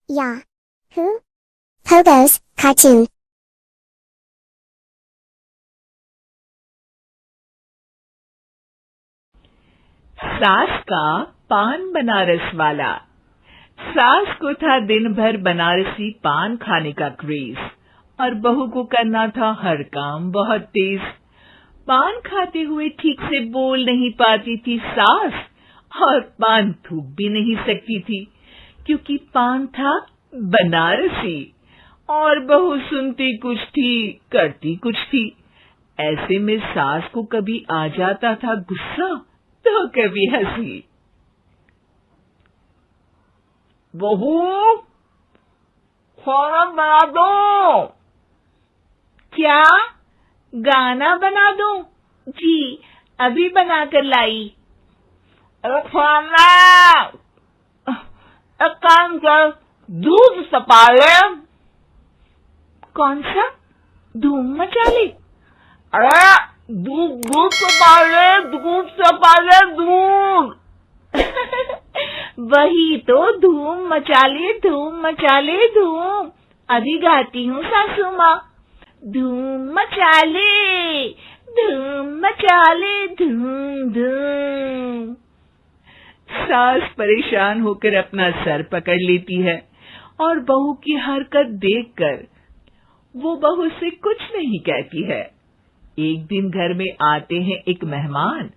Yahoo! Pogo's cartoon. सास का पान बनारस वाला। सास को था दिन भर बनारसी पान खाने का क्रेज और बहू को करना था हर काम बहुत तेज। पान खाते हुए ठीक से बोल नहीं पाती थी सास और पान थूक भी नहीं सकती थी क्योंकि पान था बनारसी और बहू सुनती कुछ थी करती कुछ थी। ऐसे में सास को कभी आ जाता था गुस्सा तो कभी हंसी। बहू, खाना बना दो। क्या गाना बना दूं? जी अभी बनाकर लाई। अरे खाना, एक काम कर, दूध सपा ले। कौन सा? धूम मचा ले? अरे दूध सपा ले, दूध सपा ले, दूध। वही तो, धूम मचा ले, धूम मचा ले, धूम। अभी गाती हूँ सासू माँ। धूम मचा ले, धूम मचा ले, धूम धूम। सास परेशान होकर अपना सर पकड़ लेती है और बहू की हरकत देखकर वो बहू से कुछ नहीं कहती है। एक दिन घर में आते हैं एक मेहमान।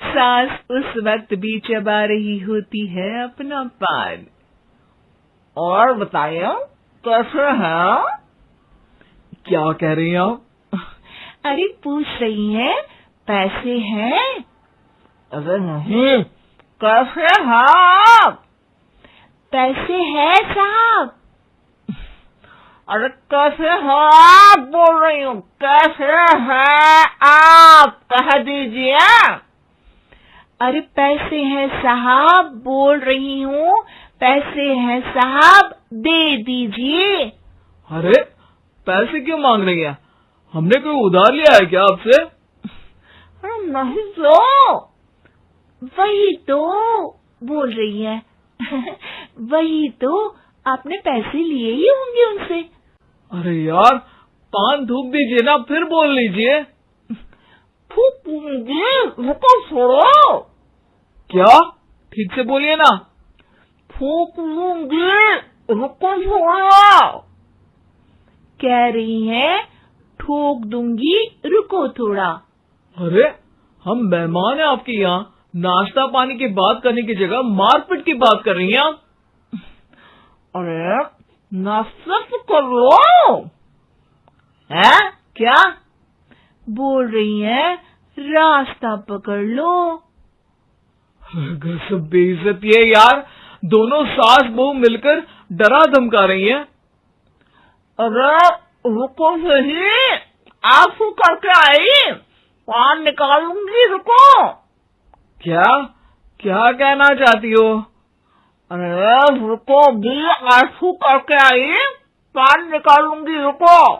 सास उस वक्त भी चबा रही होती है अपना पान। और बताइए कैसे हैं? क्या कह रही हैं आप? अरे पूछ रही हैं पैसे हैं? अरे नहीं, कैसे हैं आप? पैसे हैं साहब। अरे कैसे हैं आप बोल रही हूँ, कैसे हैं आप कह दीजिए। अरे पैसे हैं साहब बोल रही हूँ, पैसे हैं साहब दे दीजिए। अरे पैसे क्यों मांग रही हैं? हमने कोई उधार लिया है क्या आपसे? अरे नहीं तो। वही तो बोल रही है। वही तो, आपने पैसे लिए ही होंगे उनसे। अरे यार पान थूक दीजिए ना, फिर बोल लीजिए। थूक दीजिए, रुको छोड़ो। क्या? ठीक से बोलिए ना। थूक लूंगी, रुको छोड़ो। कह रही हैं ठोक दूंगी, रुको थोड़ा। अरे हम मेहमान हैं आपके यहाँ, नाश्ता पानी की बात करने की जगह मारपीट की बात कर रही हैं आप। अरे नाश्ता तो कर लो। है क्या बोल रही हैं? रास्ता पकड़ लो। सब बेइज्जती है यार, दोनों सास बहू मिलकर डरा धमका रही हैं। अरे रुको सही, आंसू करके आई, पान निकालूंगी, रुको। क्या क्या कहना चाहती हो? अरे रुको भी, आंसू करके आई, पान निकालूंगी, रुको।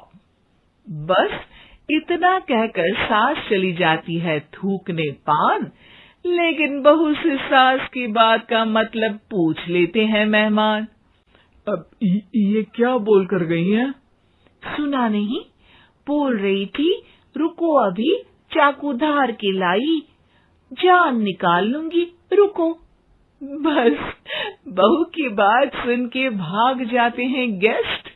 बस इतना कहकर सास चली जाती है थूकने पान। लेकिन बहू से सास की बात का मतलब पूछ लेते हैं मेहमान। अब ये क्या बोल कर गई हैं? सुना नहीं? बोल रही थी रुको अभी चाकू धार के लाई, जान निकाल लूंगी, रुको। बस बहू की बात सुन के भाग जाते हैं गेस्ट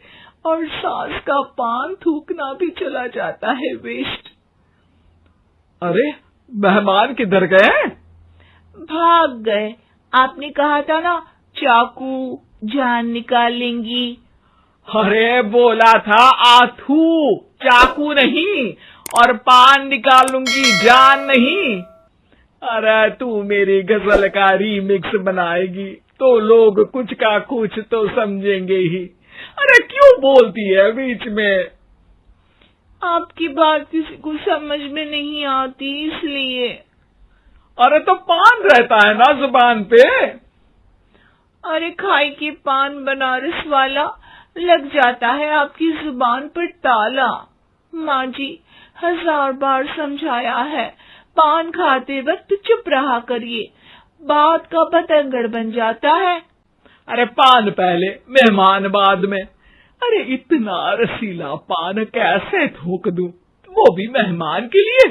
और सास का पान थूकना भी चला जाता है वेस्ट। अरे मेहमान किधर गए? भाग गए। आपने कहा था ना चाकू जान निकाल लेंगी। अरे बोला था आथू, चाकू नहीं, और पान निकाल लूंगी, जान नहीं। अरे तू मेरी गजल का रीमिक्स बनाएगी तो लोग कुछ का कुछ तो समझेंगे ही। अरे क्यों बोलती है बीच में? आपकी बात किसी को समझ में नहीं आती इसलिए। अरे तो पान रहता है ना जुबान पे। अरे खाई के पान बनारस वाला, लग जाता है आपकी जुबान पर ताला। माँ जी 1000 बार समझाया है, पान खाते वक्त चुप रहा करिए, बात का बतंगड़ बन जाता है। अरे पान पहले, मेहमान बाद में। अरे इतना रसीला पान कैसे थूक दूं, वो भी मेहमान के लिए।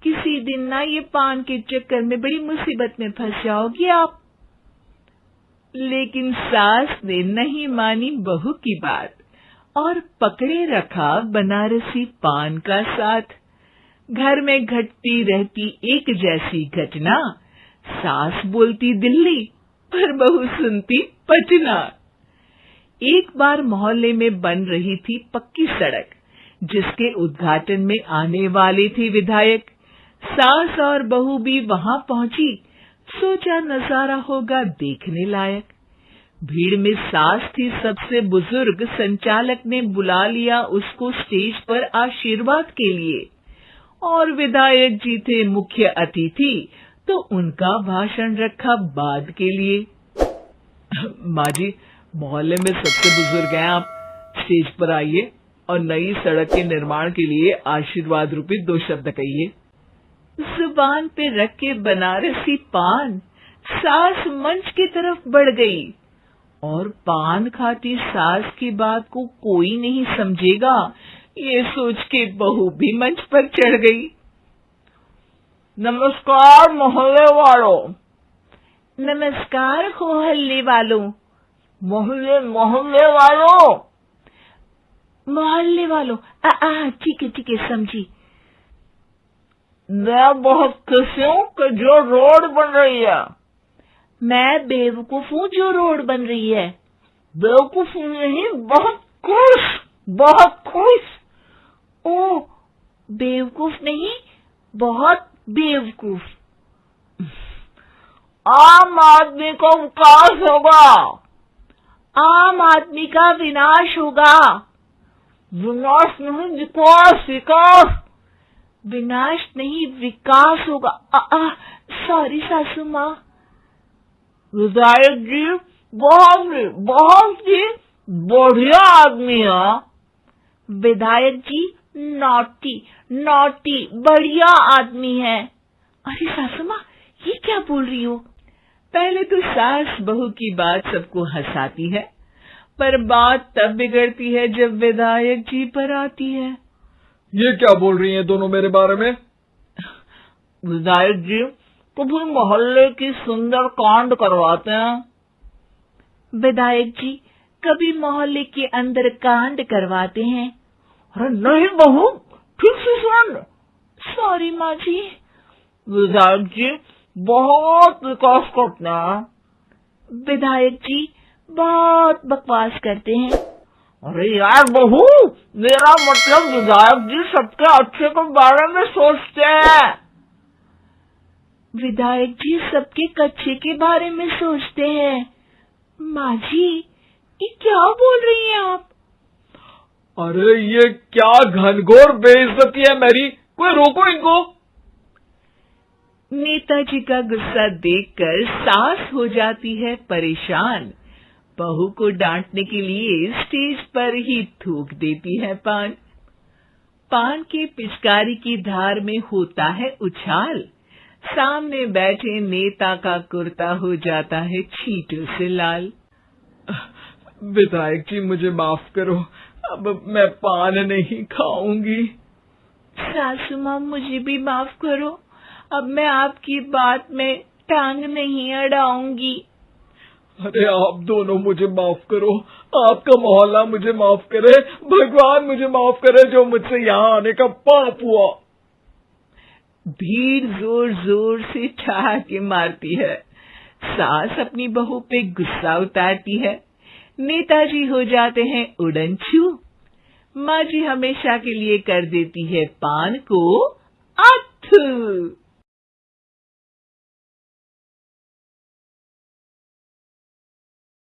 किसी दिन ना ये पान के चक्कर में बड़ी मुसीबत में फंस जाओगी आप। लेकिन सास ने नहीं मानी बहू की बात और पकड़े रखा बनारसी पान का साथ। घर में घटती रहती एक जैसी घटना, सास बोलती दिल्ली पर बहू सुनती पटना। एक बार मोहल्ले में बन रही थी पक्की सड़क, जिसके उद्घाटन में आने वाले थे विधायक। सास और बहू भी वहां पहुंची, सोचा नजारा होगा देखने लायक। भीड़ में सास थी सबसे बुजुर्ग, संचालक ने बुला लिया उसको स्टेज पर आशीर्वाद के लिए, और विधायक जी थे मुख्य अतिथि, तो उनका भाषण रखा बाद के लिए। माँ जी, मोहल्ले में सबसे बुजुर्ग हैं आप, स्टेज पर आइए और नई सड़क के निर्माण के लिए आशीर्वाद रूपी 2 शब्द कहिए। जुबान पे रख के बनारसी पान सास मंच की तरफ बढ़ गई, और पान खाती सास की बात को कोई नहीं समझेगा, ये सोच के बहू भी मंच पर चढ़ गई। नमस्कार मोहल्ले वालों। नमस्कार मोहल्ले वालों। मोहल्ले वालों। मोहल्ले वालों, ठीक है समझी। मैं बहुत खुश हूँ कि जो रोड बन रही है। मैं बेवकूफ हूँ जो रोड बन रही है। बेवकूफ नहीं, बहुत खुश। ओ, बेवकूफ नहीं, बहुत बेवकूफ। आम आदमी को विकास होगा। आम आदमी का विनाश होगा। विनाश नहीं, विकास। विनाश नहीं, विकास होगा। सॉरी सासू माँ। विधायक जी बहुत ही बढ़िया आदमी है। विधायक जी नॉटी बढ़िया आदमी है। अरे सासू माँ, ये क्या बोल रही हो? पहले तो सास बहू की बात सबको हंसाती है, पर बात तब बिगड़ती है जब विधायक जी पर आती है। ये क्या बोल रही हैं दोनों मेरे बारे में? विधायक जी कभी मोहल्ले की सुंदर कांड करवाते हैं। विधायक जी कभी मोहल्ले के अंदर कांड करवाते हैं। अरे नहीं बहू, ठीक से सुन। सॉरी माँ जी। विधायक जी बहुत विकास करते हैं। विधायक जी बहुत बकवास करते हैं। अरे यार बहू, मेरा मतलब विधायक जी सबके अच्छे के बारे में सोचते हैं। विधायक जी सबके कच्चे के बारे में सोचते हैं। माँ जी, ये क्या बोल रही हैं आप? अरे ये क्या घनघोर बेइज्जती है मेरी, कोई रोको इनको। नेताजी का गुस्सा देखकर सास हो जाती है परेशान। बहू को डांटने के लिए स्टेज पर ही थूक देती है पान। पान के पिचकारी की धार में होता है उछाल। सामने बैठे नेता का कुर्ता हो जाता है छींटों से लाल। विधायक जी मुझे माफ करो, अब मैं पान नहीं खाऊंगी। सासू माँ मुझे भी माफ करो, अब मैं आपकी बात में टांग नहीं अड़ाऊंगी। अरे आप दोनों मुझे माफ करो, आपका मोहल्ला मुझे माफ करे, भगवान मुझे माफ करे जो मुझसे यहाँ आने का पाप हुआ। भीड़ जोर जोर से ठहाके मारती है। सास अपनी बहू पे गुस्सा उतारती है। नेताजी हो जाते हैं उड़नछू। माँ जी हमेशा के लिए कर देती है पान को अथू।